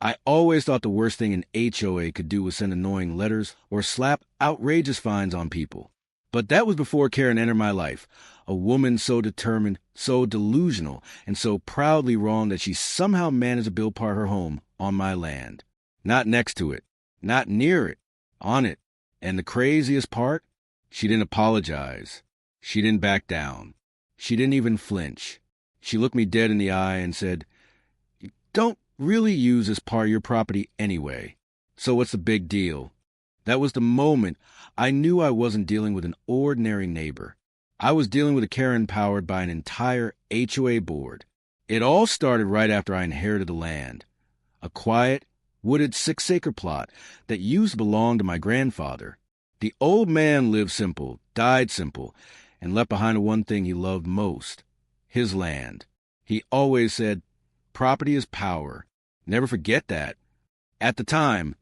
I always thought the worst thing an HOA could do was send annoying letters or slap outrageous fines on people. But that was before Karen entered my life, a woman so determined, so delusional, and so proudly wrong that she somehow managed to build part of her home on my land. Not next to it, not near it, on it. And the craziest part? She didn't apologize. She didn't back down. She didn't even flinch. She looked me dead in the eye and said, "You don't really use this part of your property anyway, so what's the big deal?" That was the moment I knew I wasn't dealing with an ordinary neighbor. I was dealing with a Karen powered by an entire HOA board. It all started right after I inherited the land. A quiet, wooded 6-acre plot that used to belong to my grandfather. The old man lived simple, died simple, and left behind the one thing he loved most, his land. He always said, "Property is power. Never forget that." At the time,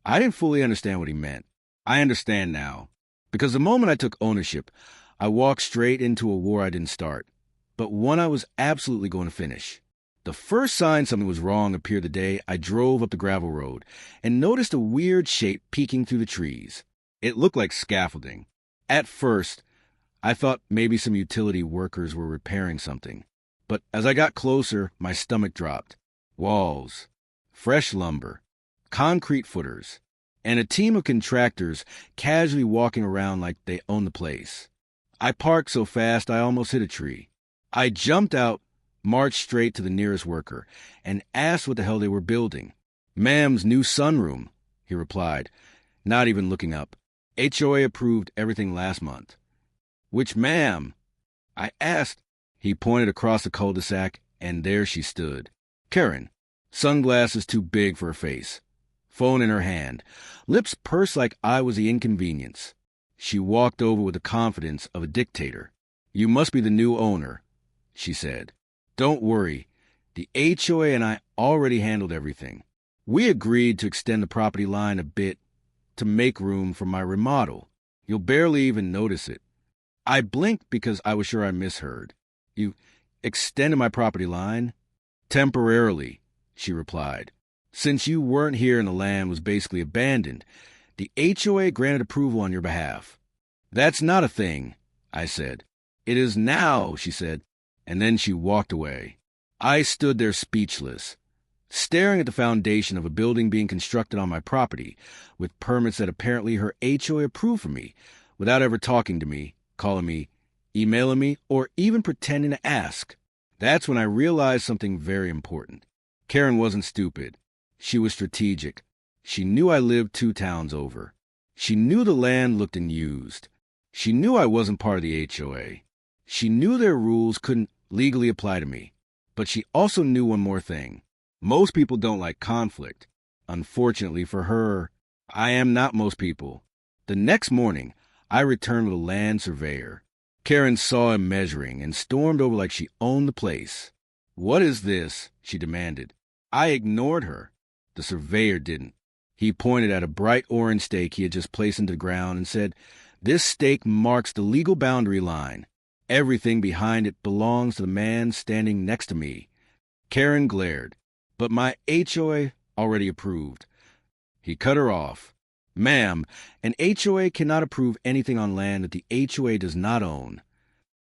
I didn't fully understand what he meant. I understand now. Because the moment I took ownership, I walked straight into a war I didn't start, but one I was absolutely going to finish. The first sign something was wrong appeared the day I drove up the gravel road and noticed a weird shape peeking through the trees. It looked like scaffolding. At first, I thought maybe some utility workers were repairing something. But as I got closer, my stomach dropped. Walls, fresh lumber, concrete footers, and a team of contractors casually walking around like they own the place. I parked so fast I almost hit a tree. I jumped out, marched straight to the nearest worker, and asked what the hell they were building. "Ma'am's new sunroom," he replied, not even looking up. "HOA approved everything last month." "Which ma'am?" I asked. He pointed across the cul-de-sac, and there she stood. Karen, sunglasses too big for her face, phone in her hand, lips pursed like I was the inconvenience. She walked over with the confidence of a dictator. "You must be the new owner," she said. "Don't worry. The HOA and I already handled everything. We agreed to extend the property line a bit to make room for my remodel. You'll barely even notice it." I blinked because I was sure I misheard. "You extended my property line?" "Temporarily," she replied. "Since you weren't here and the land was basically abandoned, the HOA granted approval on your behalf." "That's not a thing," I said. "It is now," she said, and then she walked away. I stood there speechless, staring at the foundation of a building being constructed on my property, with permits that apparently her HOA approved for me, without ever talking to me, calling me, emailing me, or even pretending to ask. That's when I realized something very important. Karen wasn't stupid. She was strategic. She knew I lived 2 towns over. She knew the land looked unused. She knew I wasn't part of the HOA. She knew their rules couldn't legally apply to me. But she also knew one more thing. Most people don't like conflict. Unfortunately for her, I am not most people. The next morning, I returned with a land surveyor. Karen saw him measuring and stormed over like she owned the place. "What is this?" she demanded. I ignored her. The surveyor didn't. He pointed at a bright orange stake he had just placed into the ground and said, "This stake marks the legal boundary line. Everything behind it belongs to the man standing next to me." Karen glared. "But my HOA already approved." He cut her off. "Ma'am, an HOA cannot approve anything on land that the HOA does not own."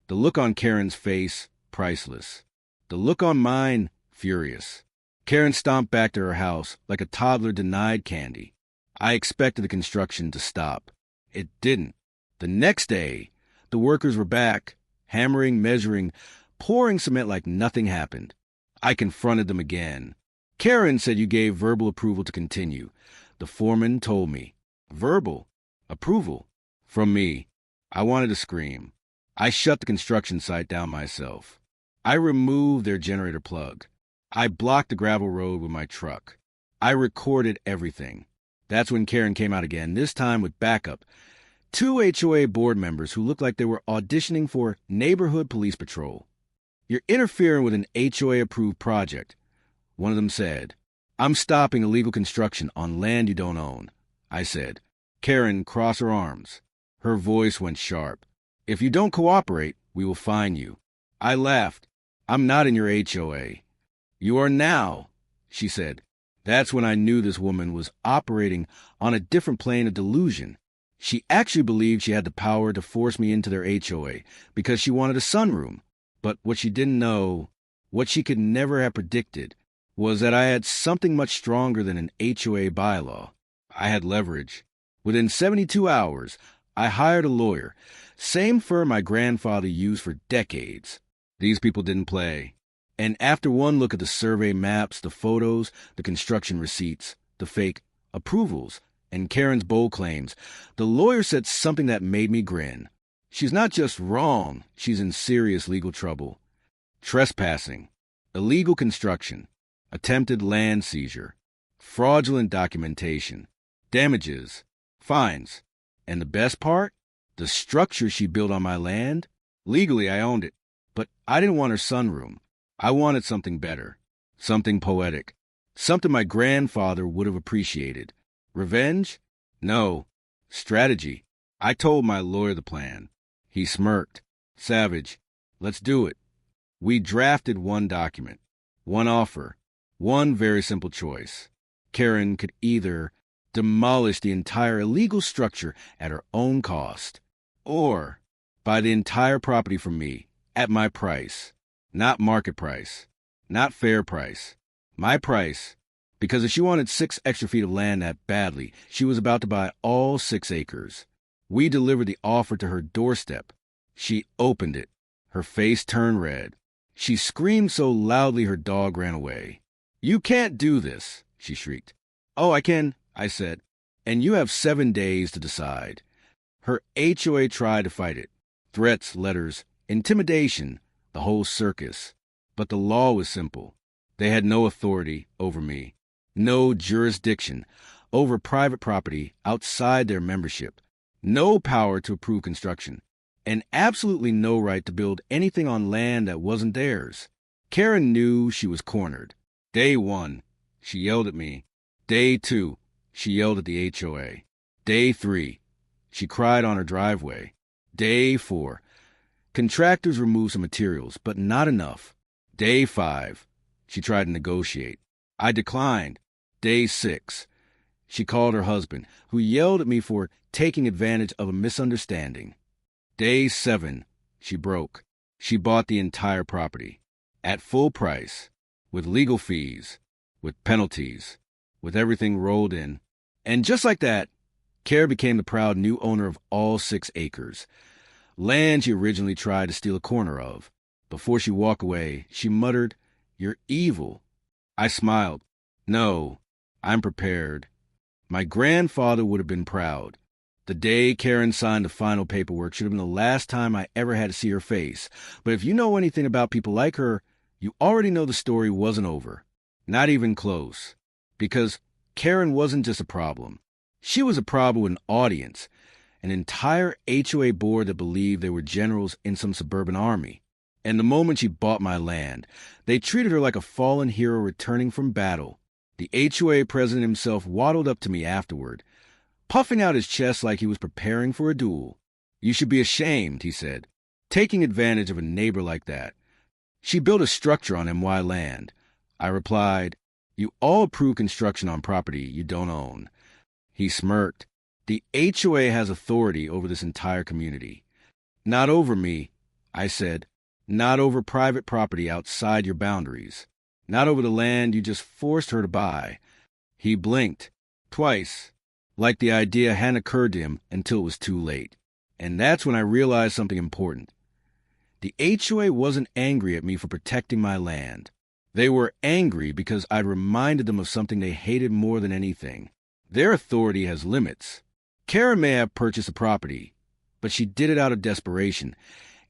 The look on Karen's face, priceless. The look on mine, furious. Karen stomped back to her house like a toddler denied candy. I expected the construction to stop. It didn't. The next day, the workers were back, hammering, measuring, pouring cement like nothing happened. I confronted them again. "Karen said you gave verbal approval to continue." The foreman told me. Verbal approval from me. I wanted to scream. I shut the construction site down myself. I removed their generator plug. I blocked the gravel road with my truck. I recorded everything. That's when Karen came out again, this time with backup. 2 HOA board members who looked like they were auditioning for neighborhood police patrol. "You're interfering with an HOA-approved project," one of them said. "I'm stopping illegal construction on land you don't own," I said. Karen crossed her arms. Her voice went sharp. "If you don't cooperate, we will fine you." I laughed. "I'm not in your HOA." "You are now," she said. That's when I knew this woman was operating on a different plane of delusion. She actually believed she had the power to force me into their HOA because she wanted a sunroom. But what she didn't know, what she could never have predicted, was that I had something much stronger than an HOA bylaw. I had leverage. Within 72 hours, I hired a lawyer, same firm my grandfather used for decades. These people didn't play. And after one look at the survey maps, the photos, the construction receipts, the fake approvals, and Karen's bold claims, the lawyer said something that made me grin. She's not just wrong, she's in serious legal trouble. Trespassing, illegal construction, attempted land seizure, fraudulent documentation, damages, fines, and the best part? The structure she built on my land? Legally, I owned it, but I didn't want her sunroom. I wanted something better, something poetic, something my grandfather would have appreciated. Revenge? No. Strategy. I told my lawyer the plan. He smirked. Savage. Let's do it. We drafted one document, one offer, one very simple choice. Karen could either demolish the entire illegal structure at her own cost, or buy the entire property from me at my price. Not market price, not fair price, my price, because if she wanted 6 extra feet of land that badly, she was about to buy all 6 acres. We delivered the offer to her doorstep. She opened it. Her face turned red. She screamed so loudly her dog ran away. "You can't do this," she shrieked. "Oh, I can," I said, "and you have 7 days to decide." Her HOA tried to fight it. Threats, letters, intimidation, the whole circus. But the law was simple. They had no authority over me, no jurisdiction over private property outside their membership, no power to approve construction, and absolutely no right to build anything on land that wasn't theirs. Karen knew she was cornered. Day 1, she yelled at me. Day 2, she yelled at the HOA. Day 3, she cried on her driveway. Day 4, contractors removed some materials, but not enough. Day 5, she tried to negotiate. I declined. Day 6, she called her husband, who yelled at me for taking advantage of a misunderstanding. Day 7, she broke. She bought the entire property, at full price, with legal fees, with penalties, with everything rolled in. And just like that, Kara became the proud new owner of all 6 acres. Land she originally tried to steal a corner of. Before she walked away, she muttered, "You're evil." I smiled. No, I'm prepared. My grandfather would have been proud. The day Karen signed the final paperwork should have been the last time I ever had to see her face. But if you know anything about people like her, you already know the story wasn't over. Not even close. Because Karen wasn't just a problem. She was a problem with an audience. An entire HOA board that believed they were generals in some suburban army. And the moment she bought my land, they treated her like a fallen hero returning from battle. The HOA president himself waddled up to me afterward, puffing out his chest like he was preparing for a duel. "You should be ashamed," he said, "taking advantage of a neighbor like that. She built a structure on MY land." I replied, "You all approve construction on property you don't own." He smirked. "The HOA has authority over this entire community." "Not over me," I said. "Not over private property outside your boundaries. Not over the land you just forced her to buy." He blinked. Twice. Like the idea hadn't occurred to him until it was too late. And that's when I realized something important. The HOA wasn't angry at me for protecting my land. They were angry because I'd reminded them of something they hated more than anything. Their authority has limits. Kara may have purchased a property, but she did it out of desperation,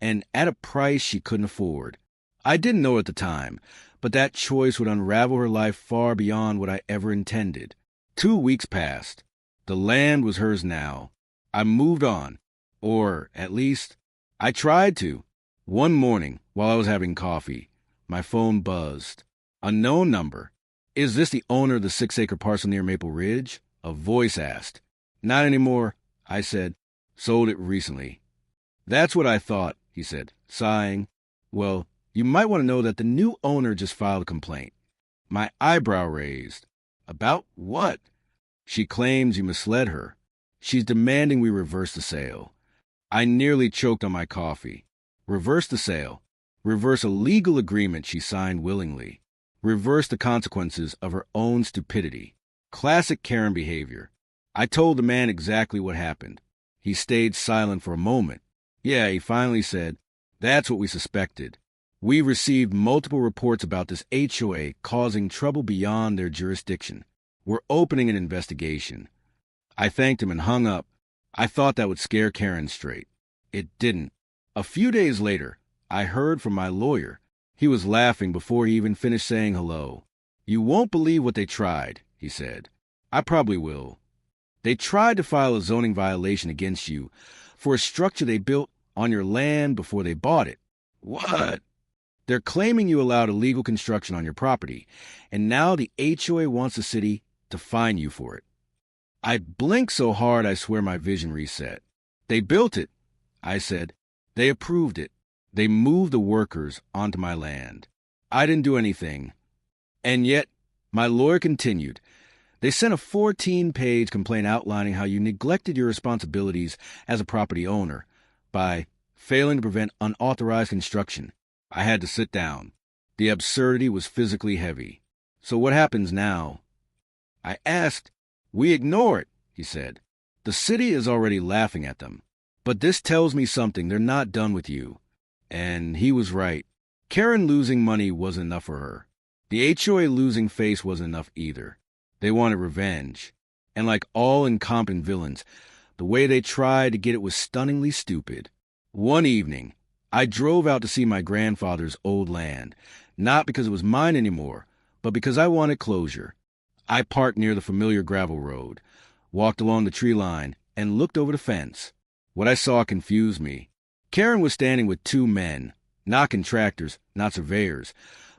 and at a price she couldn't afford. I didn't know at the time, but that choice would unravel her life far beyond what I ever intended. 2 weeks passed. The land was hers now. I moved on. Or, at least, I tried to. One morning, while I was having coffee, my phone buzzed. Unknown number. "Is this the owner of the 6-acre parcel near Maple Ridge?" A voice asked. "Not anymore," I said. "Sold it recently." "That's what I thought," he said, sighing. "Well, you might want to know that the new owner just filed a complaint." My eyebrow raised. About what? She claims you misled her. She's demanding we reverse the sale. I nearly choked on my coffee. Reverse the sale. Reverse a legal agreement she signed willingly. Reverse the consequences of her own stupidity. Classic Karen behavior. I told the man exactly what happened. He stayed silent for a moment. Yeah, he finally said, "That's what we suspected. We received multiple reports about this HOA causing trouble beyond their jurisdiction. We're opening an investigation." I thanked him and hung up. I thought that would scare Karen straight. It didn't. A few days later, I heard from my lawyer. He was laughing before he even finished saying hello. "You won't believe what they tried," he said. "I probably will. They tried to file a zoning violation against you for a structure they built on your land before they bought it." "What?" "They're claiming you allowed illegal construction on your property, and now the HOA wants the city to fine you for it." I blinked so hard I swear my vision reset. "They built it," I said. "They approved it. They moved the workers onto my land. I didn't do anything." And yet, my lawyer continued, "They sent a 14-page complaint outlining how you neglected your responsibilities as a property owner by failing to prevent unauthorized construction." I had to sit down. The absurdity was physically heavy. "So what happens now?" I asked. "We ignore it," he said. "The city is already laughing at them. But this tells me something. They're not done with you." And he was right. Karen losing money wasn't enough for her. The HOA losing face wasn't enough either. They wanted revenge. And like all incompetent villains, the way they tried to get it was stunningly stupid. One evening, I drove out to see my grandfather's old land, not because it was mine anymore, but because I wanted closure. I parked near the familiar gravel road, walked along the tree line, and looked over the fence. What I saw confused me. Karen was standing with two men, not contractors, not surveyors,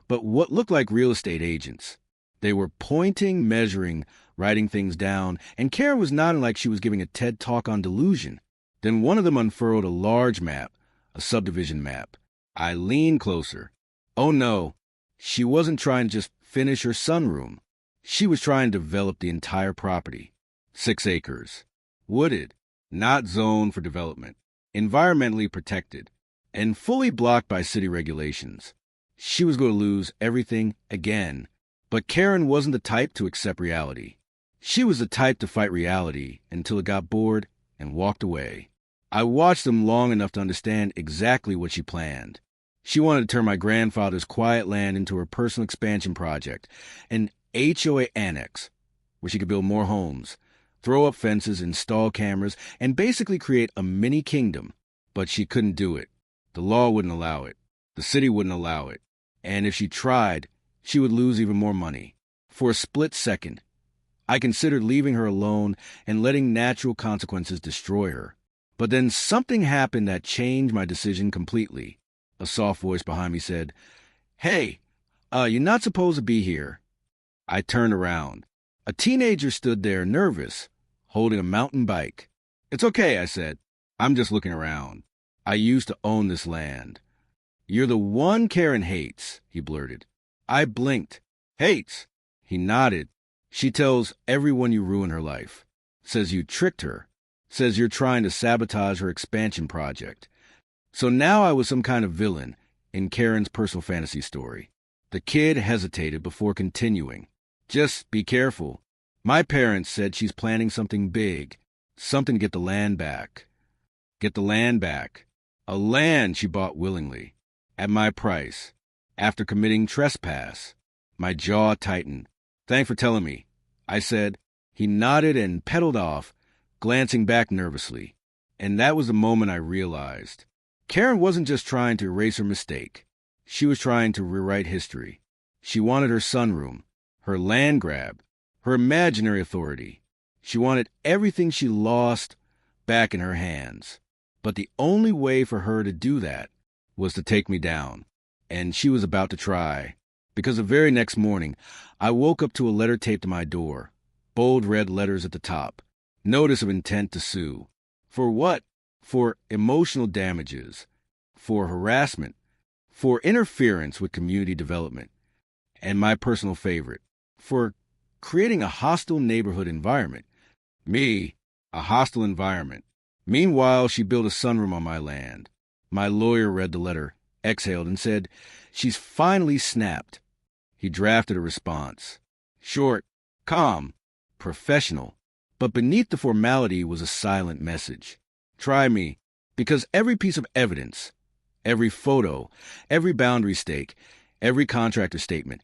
but what looked like real estate agents. They were pointing, measuring, writing things down, and Karen was nodding like she was giving a TED talk on delusion. Then one of them unfurled a large map, a subdivision map. I leaned closer. Oh no, she wasn't trying to just finish her sunroom. She was trying to develop the entire property. 6 acres. Wooded, not zoned for development. Environmentally protected, and fully blocked by city regulations. She was going to lose everything again. But Karen wasn't the type to accept reality. She was the type to fight reality until it got bored and walked away. I watched them long enough to understand exactly what she planned. She wanted to turn my grandfather's quiet land into her personal expansion project, an HOA annex, where she could build more homes, throw up fences, install cameras, and basically create a mini kingdom. But she couldn't do it. The law wouldn't allow it. The city wouldn't allow it. And if she tried, she would lose even more money. For a split second, I considered leaving her alone and letting natural consequences destroy her. But then something happened that changed my decision completely. A soft voice behind me said, "Hey, you're not supposed to be here." I turned around. A teenager stood there, nervous, holding a mountain bike. "It's okay," I said. "I'm just looking around. I used to own this land." "You're the one Karen hates," he blurted. I blinked. "Hates?" He nodded. "She tells everyone you ruin her life. Says you tricked her. Says you're trying to sabotage her expansion project." So now I was some kind of villain in Karen's personal fantasy story. The kid hesitated before continuing. "Just be careful. My parents said she's planning something big, something to get the land back." Get the land back. A land she bought willingly, at my price, after committing trespass. My jaw tightened. "Thanks for telling me," I said. He nodded and pedaled off, glancing back nervously. And that was the moment I realized. Karen wasn't just trying to erase her mistake. She was trying to rewrite history. She wanted her sunroom, her land grab, her imaginary authority. She wanted everything she lost back in her hands. But the only way for her to do that was to take me down. And she was about to try. Because the very next morning, I woke up to a letter taped to my door. Bold red letters at the top. Notice of intent to sue. For what? For emotional damages. For harassment. For interference with community development. And my personal favorite, for creating a hostile neighborhood environment. Me, a hostile environment. Meanwhile, she built a sunroom on my land. My lawyer read the letter, exhaled, and said, "She's finally snapped." He drafted a response. Short, calm, professional. But beneath the formality was a silent message. Try me, because every piece of evidence, every photo, every boundary stake, every contractor statement,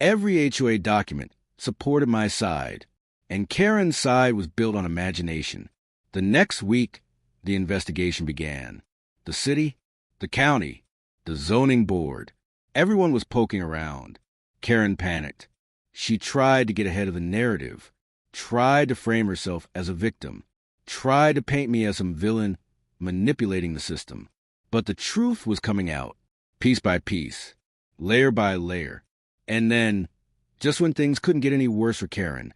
every HOA document supported my side. And Karen's side was built on imagination. The next week, the investigation began. The city, the county, the zoning board. Everyone was poking around. Karen panicked. She tried to get ahead of the narrative, tried to frame herself as a victim, tried to paint me as some villain manipulating the system. But the truth was coming out, piece by piece, layer by layer. And then, just when things couldn't get any worse for Karen,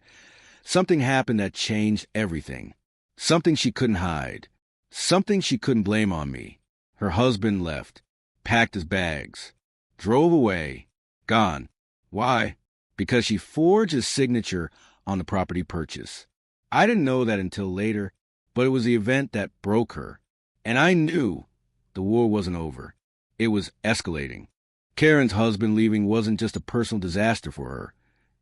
something happened that changed everything. Something she couldn't hide. Something she couldn't blame on me. Her husband left, packed his bags, drove away, gone. Why? Because she forged his signature on the property purchase. I didn't know that until later, but it was the event that broke her. And I knew the war wasn't over. It was escalating. Karen's husband leaving wasn't just a personal disaster for her.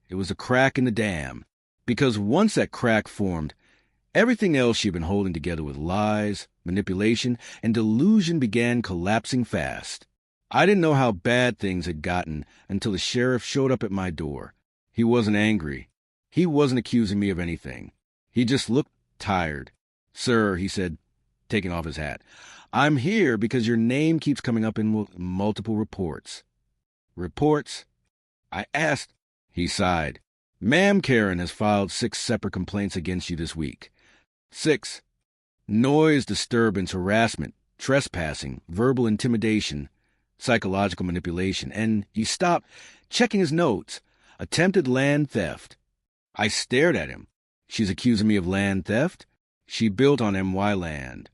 It was a crack in the dam. Because once that crack formed, everything else she'd been holding together with lies, manipulation, and delusion began collapsing fast. I didn't know how bad things had gotten until the sheriff showed up at my door. He wasn't angry. He wasn't accusing me of anything. He just looked tired. "Sir," he said, taking off his hat, "I'm here because your name keeps coming up in multiple reports." "Reports?" I asked. He sighed. "Ma'am, Karen has filed 6 separate complaints against you this week. 6. Noise, disturbance, harassment, trespassing, verbal intimidation, psychological manipulation," and he stopped, checking his notes. "Attempted land theft." I stared at him. "She's accusing me of land theft? She built on MY land."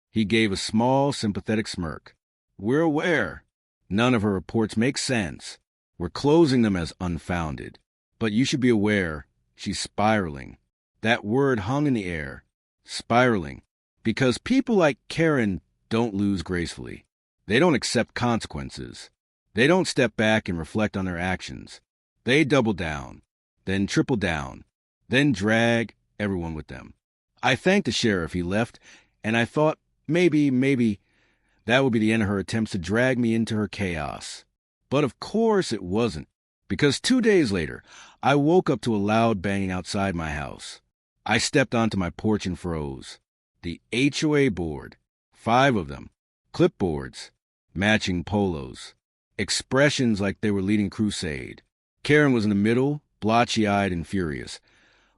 He gave a small, sympathetic smirk. "We're aware. None of her reports make sense. We're closing them as unfounded. But you should be aware, she's spiraling." That word hung in the air. Spiraling. Because people like Karen don't lose gracefully. They don't accept consequences. They don't step back and reflect on their actions. They double down, then triple down, then drag everyone with them. I thanked the sheriff. He left, and I thought maybe that would be the end of her attempts to drag me into her chaos. But of course it wasn't, because 2 days later, I woke up to a loud banging outside my house. I stepped onto my porch and froze. The HOA board, 5 of them, clipboards, matching polos, expressions like they were leading crusade. Karen was in the middle, blotchy-eyed and furious,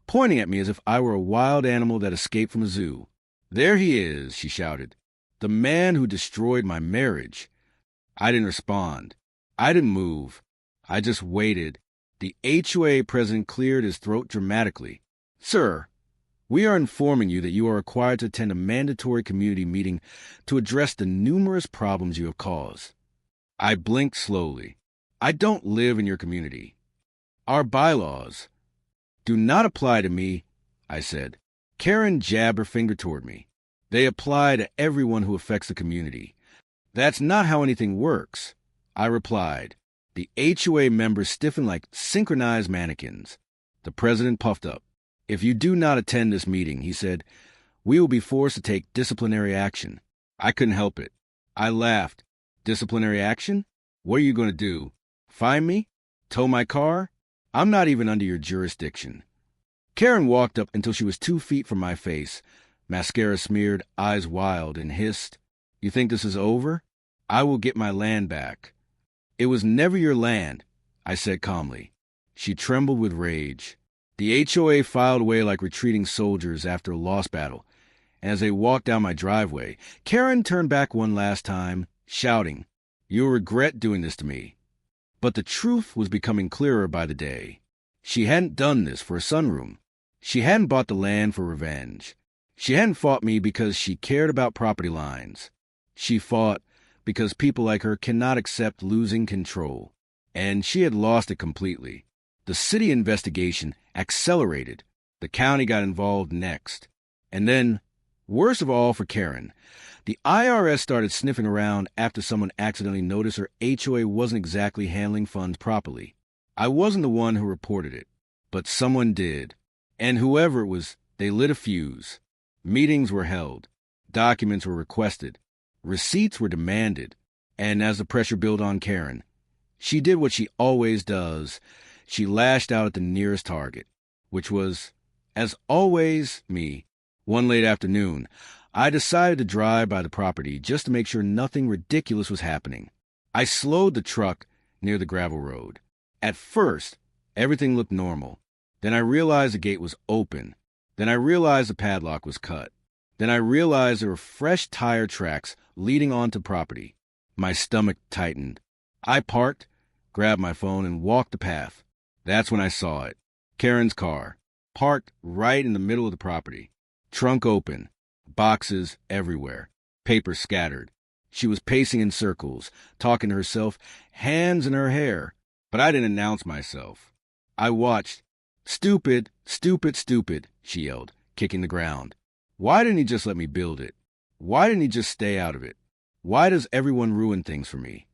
pointing at me as if I were a wild animal that escaped from a zoo. "There he is," she shouted. "The man who destroyed my marriage." I didn't respond. I didn't move. I just waited. The HOA president cleared his throat dramatically. "Sir, we are informing you that you are required to attend a mandatory community meeting to address the numerous problems you have caused." I blinked slowly. "I don't live in your community. Our bylaws do not apply to me," I said. Karen jabbed her finger toward me. "They apply to everyone who affects the community." "That's not how anything works," I replied. The HOA members stiffened like synchronized mannequins. The president puffed up. "If you do not attend this meeting," he said, "we will be forced to take disciplinary action." I couldn't help it. I laughed. "Disciplinary action? What are you going to do? Fine me? Tow my car? I'm not even under your jurisdiction." Karen walked up until she was 2 feet from my face, mascara smeared, eyes wild, and hissed, "You think this is over? I will get my land back." "It was never your land," I said calmly. She trembled with rage. The HOA filed away like retreating soldiers after a lost battle, and as they walked down my driveway, Karen turned back one last time, shouting, "You'll regret doing this to me." But the truth was becoming clearer by the day. She hadn't done this for a sunroom. She hadn't bought the land for revenge. She hadn't fought me because she cared about property lines. She fought because people like her cannot accept losing control. And she had lost it completely. The city investigation accelerated. The county got involved next. And then, worst of all for Karen, the IRS started sniffing around after someone accidentally noticed her HOA wasn't exactly handling funds properly. I wasn't the one who reported it, but someone did. And whoever it was, they lit a fuse. Meetings were held. Documents were requested. Receipts were demanded. And as the pressure built on Karen, she did what she always does. She lashed out at the nearest target, which was, as always, me. One late afternoon, I decided to drive by the property just to make sure nothing ridiculous was happening. I slowed the truck near the gravel road. At first, everything looked normal. Then I realized the gate was open. Then I realized the padlock was cut. Then I realized there were fresh tire tracks leading onto property. My stomach tightened. I parked, grabbed my phone, and walked the path. That's when I saw it. Karen's car, parked right in the middle of the property. Trunk open, boxes everywhere, paper scattered. She was pacing in circles, talking to herself, hands in her hair. But I didn't announce myself. I watched. Stupid, stupid, stupid, she yelled, kicking the ground. Why didn't he just let me build it? Why didn't he just stay out of it? Why does everyone ruin things for me?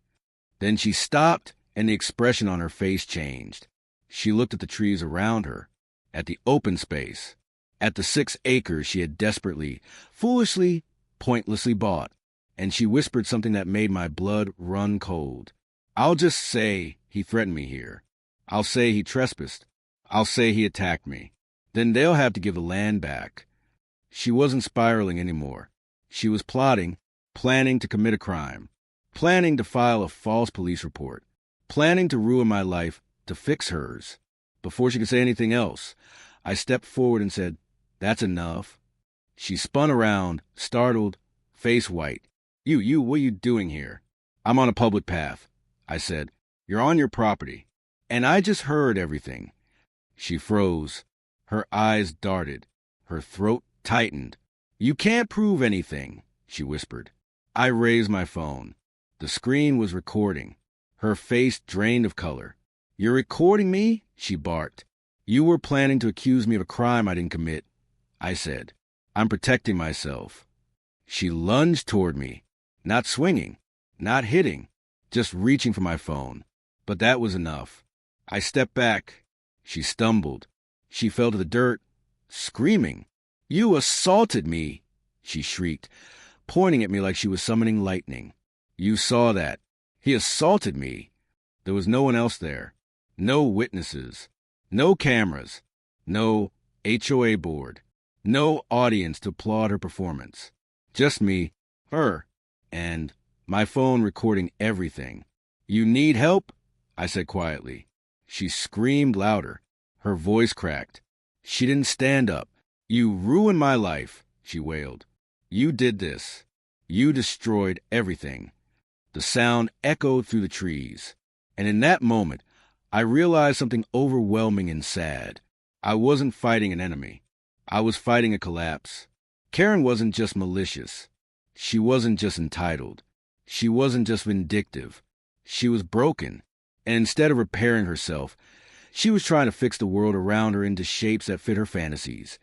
Then she stopped, and the expression on her face changed. She looked at the trees around her, at the open space, at the 6 acres she had desperately, foolishly, pointlessly bought, and she whispered something that made my blood run cold. I'll just say he threatened me here. I'll say he trespassed. I'll say he attacked me. Then they'll have to give the land back. She wasn't spiraling anymore. She was plotting, planning to commit a crime, planning to file a false police report, planning to ruin my life to fix hers. Before she could say anything else, I stepped forward and said, "That's enough." She spun around, startled, face white. You, what are you doing here?" "I'm on a public path," I said. "You're on your property. And I just heard everything." She froze. Her eyes darted. Her throat tightened. "You can't prove anything," she whispered. I raised my phone. The screen was recording. Her face drained of color. "You're recording me?" she barked. "You were planning to accuse me of a crime I didn't commit," I said. "I'm protecting myself." She lunged toward me, not swinging, not hitting, just reaching for my phone. But that was enough. I stepped back. She stumbled. She fell to the dirt, screaming. "You assaulted me," she shrieked, pointing at me like she was summoning lightning. "You saw that. He assaulted me." There was no one else there. No witnesses. No cameras. No HOA board. No audience to applaud her performance. Just me, her, and my phone recording everything. "You need help?" I said quietly. She screamed louder. Her voice cracked. She didn't stand up. "You ruined my life," she wailed. "You did this. You destroyed everything." The sound echoed through the trees. And in that moment, I realized something overwhelming and sad. I wasn't fighting an enemy. I was fighting a collapse. Karen wasn't just malicious. She wasn't just entitled. She wasn't just vindictive. She was broken. And instead of repairing herself, she was trying to fix the world around her into shapes that fit her fantasies,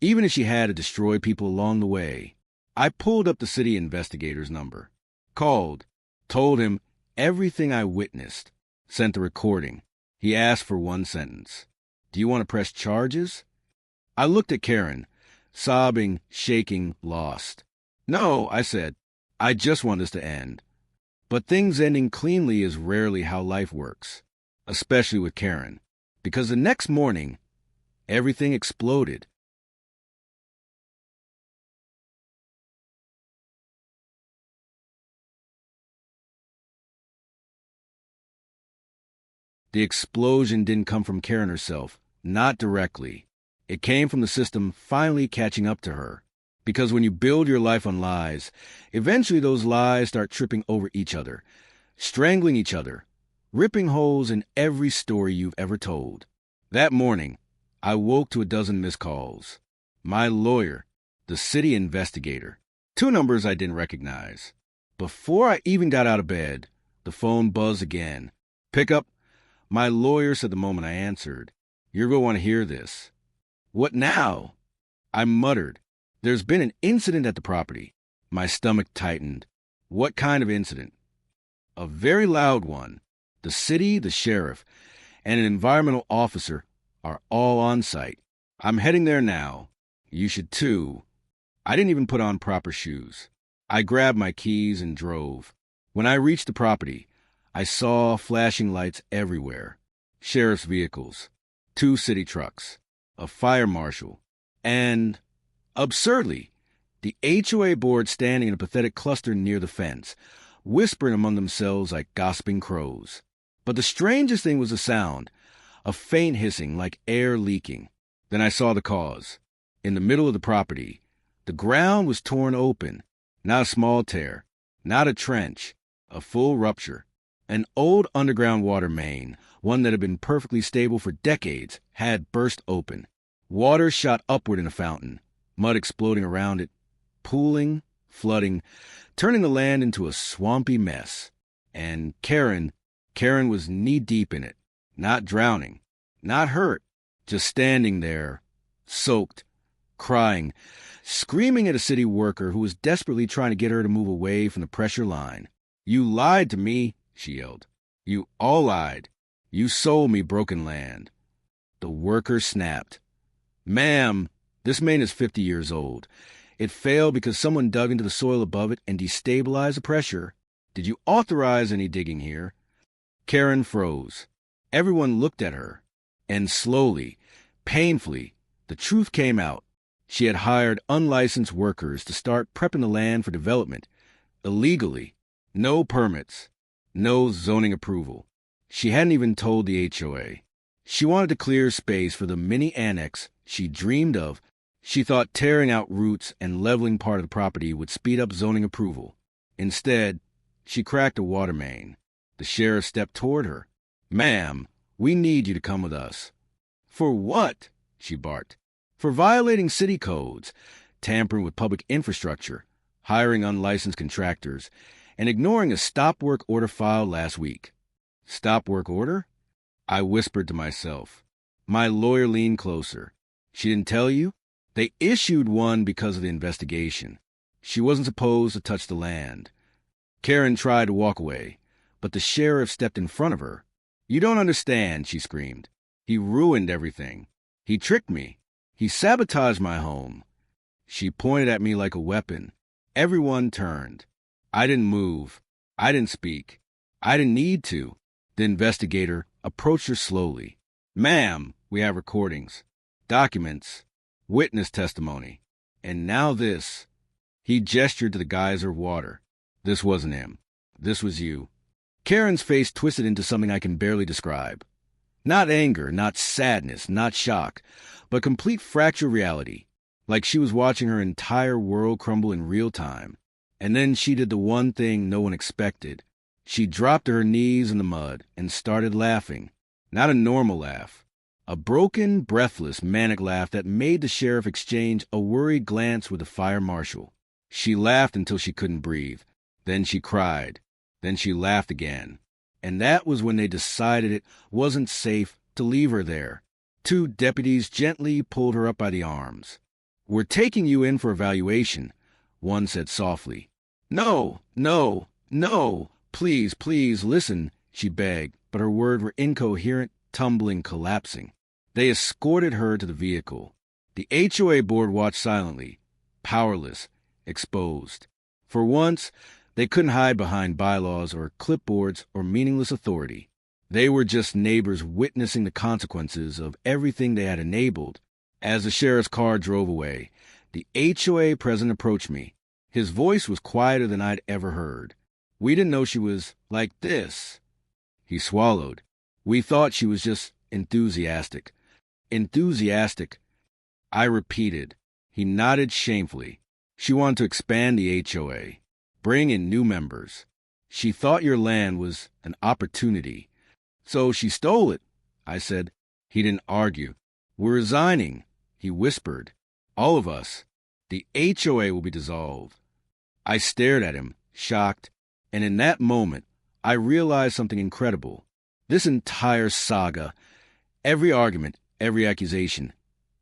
even if she had to destroy people along the way. I pulled up the city investigator's number, called, told him everything I witnessed, sent the recording. He asked for one sentence. "Do you want to press charges?" I looked at Karen, sobbing, shaking, lost. "No," I said. "I just want this to end." But things ending cleanly is rarely how life works, especially with Karen, because the next morning, everything exploded. The explosion didn't come from Karen herself, not directly. It came from the system finally catching up to her. Because when you build your life on lies, eventually those lies start tripping over each other, strangling each other, ripping holes in every story you've ever told. That morning, I woke to a dozen missed calls. My lawyer, the city investigator, 2 numbers I didn't recognize. Before I even got out of bed, the phone buzzed again. "Pick up." My lawyer said the moment I answered, "You're going to want to hear this." "What now?" I muttered, "There's been an incident at the property." My stomach tightened. "What kind of incident?" "A very loud one. The city, the sheriff, and an environmental officer are all on site. I'm heading there now. You should too." I didn't even put on proper shoes. I grabbed my keys and drove. When I reached the property, I saw flashing lights everywhere. Sheriff's vehicles, 2 city trucks, a fire marshal, and, absurdly, the HOA board standing in a pathetic cluster near the fence, whispering among themselves like gossiping crows. But the strangest thing was the sound, a faint hissing like air leaking. Then I saw the cause. In the middle of the property, the ground was torn open. Not a small tear, not a trench, a full rupture. An old underground water main, one that had been perfectly stable for decades, had burst open. Water shot upward in a fountain, mud exploding around it, pooling, flooding, turning the land into a swampy mess. And Karen was knee-deep in it, not drowning, not hurt, just standing there, soaked, crying, screaming at a city worker who was desperately trying to get her to move away from the pressure line. "You lied to me," she yelled. "You all lied. You sold me broken land." The worker snapped. "Ma'am, this main is 50 years old. It failed because someone dug into the soil above it and destabilized the pressure. Did you authorize any digging here?" Karen froze. Everyone looked at her. And slowly, painfully, the truth came out. She had hired unlicensed workers to start prepping the land for development, illegally. No permits, no zoning approval. She hadn't even told the HOA. She wanted to clear space for the mini annex she dreamed of. She thought tearing out roots and leveling part of the property would speed up zoning approval. Instead, she cracked a water main. The sheriff stepped toward her. "Ma'am, we need you to come with us." "For what?" she barked. "For violating city codes, tampering with public infrastructure, hiring unlicensed contractors, and ignoring a stop work order filed last week." "Stop work order?" I whispered to myself. My lawyer leaned closer. "She didn't tell you? They issued one because of the investigation. She wasn't supposed to touch the land." Karen tried to walk away, but the sheriff stepped in front of her. "You don't understand," she screamed. "He ruined everything. He tricked me. He sabotaged my home." She pointed at me like a weapon. Everyone turned. I didn't move. I didn't speak. I didn't need to. The investigator approached her slowly. "Ma'am, we have recordings, documents, witness testimony. And now this." He gestured to the geyser of water. "This wasn't him. This was you." Karen's face twisted into something I can barely describe. Not anger, not sadness, not shock, but complete fractured reality, like she was watching her entire world crumble in real time. And then she did the one thing no one expected. She dropped to her knees in the mud and started laughing. Not a normal laugh. A broken, breathless, manic laugh that made the sheriff exchange a worried glance with the fire marshal. She laughed until she couldn't breathe. Then she cried. Then she laughed again. And that was when they decided it wasn't safe to leave her there. 2 deputies gently pulled her up by the arms. "We're taking you in for evaluation," one said softly. "No, no, no, please, please, listen," she begged, but her words were incoherent, tumbling, collapsing. They escorted her to the vehicle. The HOA board watched silently, powerless, exposed. For once, they couldn't hide behind bylaws or clipboards or meaningless authority. They were just neighbors witnessing the consequences of everything they had enabled. As the sheriff's car drove away, the HOA president approached me. His voice was quieter than I'd ever heard. "We didn't know she was like this." He swallowed. "We thought she was just enthusiastic." "Enthusiastic," I repeated. He nodded shamefully. "She wanted to expand the HOA, bring in new members. She thought your land was an opportunity. So she stole it," I said. He didn't argue. "We're resigning," he whispered. "All of us. The HOA will be dissolved." I stared at him, shocked, and in that moment, I realized something incredible. This entire saga, every argument, every accusation,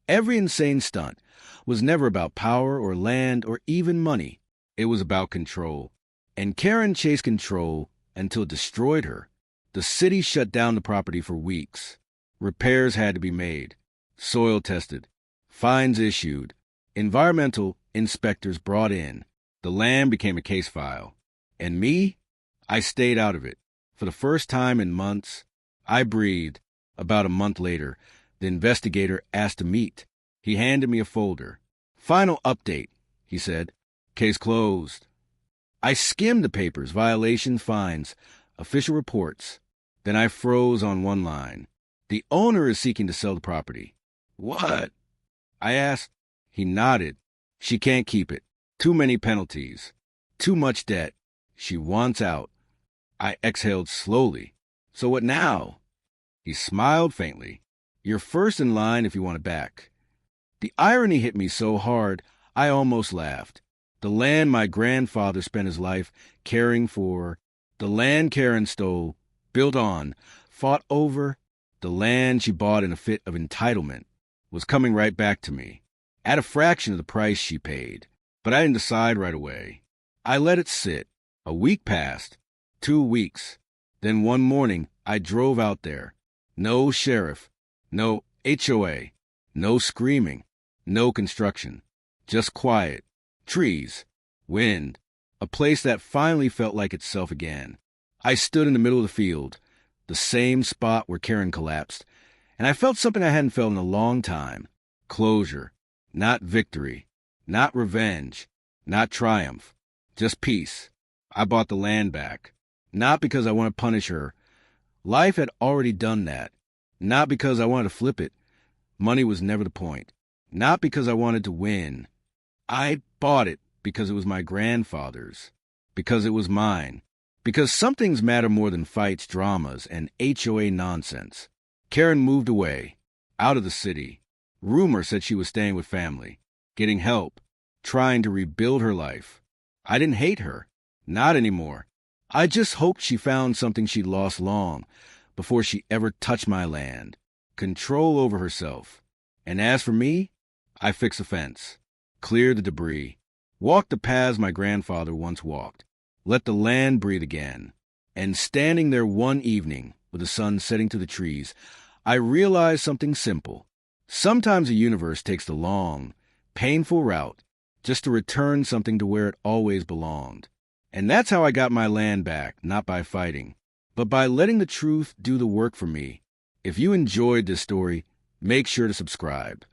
every insane stunt, was never about power or land or even money. It was about control. And Karen chased control until it destroyed her. The city shut down the property for weeks. Repairs had to be made, soil tested, fines issued, environmental inspectors brought in. The land became a case file. And me? I stayed out of it. For the first time in months, I breathed. About a month later, the investigator asked to meet. He handed me a folder. "Final update," he said. "Case closed." I skimmed the papers, violations, fines, official reports. Then I froze on one line. "The owner is seeking to sell the property." "What?" I asked. He nodded. "She can't keep it. Too many penalties. Too much debt. She wants out." I exhaled slowly. "So what now?" He smiled faintly. "You're first in line if you want it back." The irony hit me so hard, I almost laughed. The land my grandfather spent his life caring for, the land Karen stole, built on, fought over, the land she bought in a fit of entitlement, was coming right back to me, at a fraction of the price she paid. But I didn't decide right away. I let it sit. A week passed, 2 weeks. Then one morning, I drove out there. No sheriff, no HOA, no screaming, no construction. Just quiet, trees, wind, a place that finally felt like itself again. I stood in the middle of the field, the same spot where Karen collapsed, and I felt something I hadn't felt in a long time. Closure, not victory, not revenge, not triumph, just peace. I bought the land back, not because I wanted to punish her. Life had already done that. Not because I wanted to flip it. Money was never the point. Not because I wanted to win. I bought it because it was my grandfather's. Because it was mine. Because some things matter more than fights, dramas, and HOA nonsense. Karen moved away, out of the city. Rumor said she was staying with family, getting help, trying to rebuild her life. I didn't hate her. Not anymore. I just hoped she found something she'd lost long before she ever touched my land. Control over herself. And as for me, I fixed a fence, cleared the debris, walked the paths my grandfather once walked, let the land breathe again. And standing there one evening, with the sun setting through the trees, I realized something simple. Sometimes the universe takes the long, painful route just to return something to where it always belonged. And that's how I got my land back, not by fighting, but by letting the truth do the work for me. If you enjoyed this story, make sure to subscribe.